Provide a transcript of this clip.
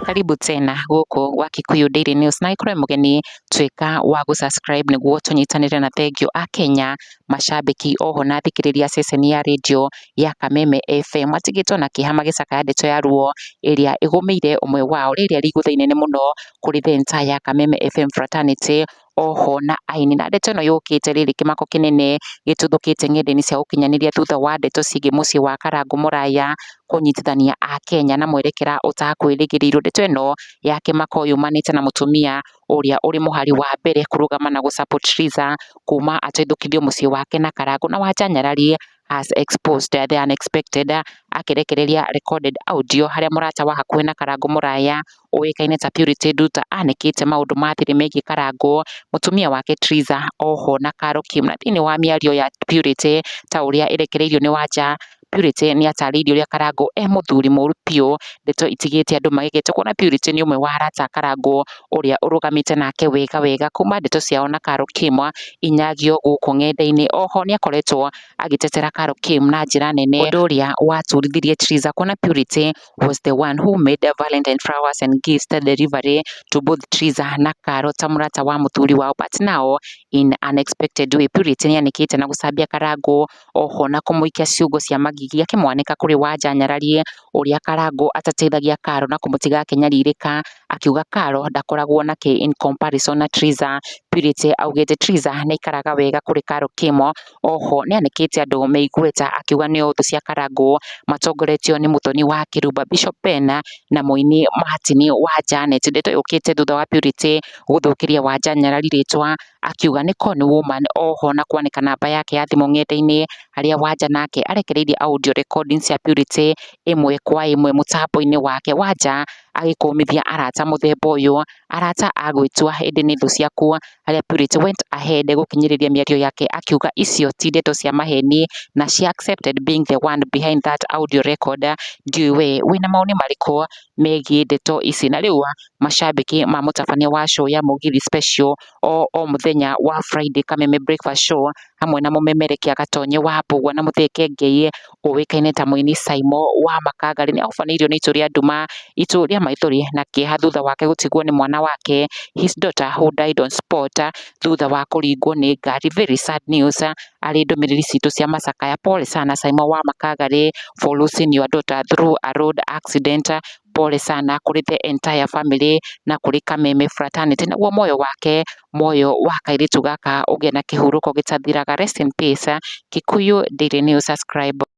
Karibu tena guku gwa Kikuyu Daily News na ikorwo mugeni twika wa subscribe niguo tunyitanire na thengio a Kenya mashabiki oho na thikiriria ceceni ya radio ya Kameme FM matigitwo na kiha magicaka ndeto ya ruo iria igumeire umwe wao riria riguthaine muno kuri the entire Kameme FM fraternity oho na aini na ndeto no yukite riri kimako kinene gituthukite ng'enda-ini cia ukinyaniria thutha wa ndeto ciĩgiĩ muciĩ wa Karangu Muraya kunyitithania a Kenya na mwerekera utakwirigĩrĩirwo. Ndeto ĩno ya kimako yumanite na mutumia uria uri muhari wa mbere kurugama na gusupport Triza kuma atethukithio muciĩ wake na Karangu na Wanja Nyarari has exposed the unexpected akirekereria recorded audio haria murata wa hakuhi na Karangu Muraya uikaine ta Purity Nduta anikite maundu ma thiri megie Karangu mutumia wake Triza oho na Carol Kim na thini wa miario ya Purity ta uria irekereirio ni Wanja. Purity ni atariirie uria Karangu muthuri muru piu ndeto itigite andu magigite kuona Purity ni umwe wa arata Karangu uria urugamite nake wega kuma ndeto ciao na Carol Kim inyagio guku ng'enda-ini. Oho ni akoretwo agitetera Carol Kim na njira nene undu uria waturithirie Triza kuona Purity was the one who made the Valentine flowers and gifts delivery to both Triza na Carol ta murata wa muthuri wao, but now in unexpected way Purity ni anikite na gucambia Karangu oho na kumuikia ciugo cia magigi akimwanika kuri Wanja Nyarari uria Karangu atateithagia Carol na kumutiga akenyaririka akiuga Carol ndakoragwo nake in comparison na Triza. Purity augite Triza ni ikaraga wega kuri Carol Kim oho ni anikite andu meigueta akiuga ni uthu cia Karangu matongoretio ni muthoni wa Kirumba Bishop Ben na muini Martin wa Janet. Ndeto yukite thutha wa Purity guthukiria Wanja Nyarari ritwa akiuga ni con woman oho na kwanika namba yake ya thimu ng'enda-ini haria Wanja nake arekereirie audio recordings ya Purity imwe kwa imwe mutambo-ini wake. Wanja agikumithia arata muthemba uyu arata agwitwa indi ni thu ciaku haria Purity went ahead gukinyiriria miario yake akiuga icio ti ndeto cia maheni na she accepted being the one behind that audio record. Ndiwe wina maoni mariko megie ndeto ici na riu mashabiki ma mutabania wa show ya Mugithi special o muthenya wa Friday Kameme breakfast show hamwe na mumemerekia Gatonye wa Mbugua na Mutheke Ngei uikaine ta muini Saimo wa Makagari ni aufaneirio ni itu ria nduma, itu ria maithori na kieha thutha wake gutigwo ni mwana wake his daughter who died on spot thutha wa kuringwo ni ngari. Very sad news. Ari ndumiriri citu cia macakaya. Pole sana Saimo wa Makagari for losing your daughter through a road accident. Pole sana kuri the entire family na kuri Kameme fraternity na guo moyo wake moyo wa kairitu gaka ugie na kihuruko gitathiraga. Rest in peace. Kikuyu Daily News, subscribe.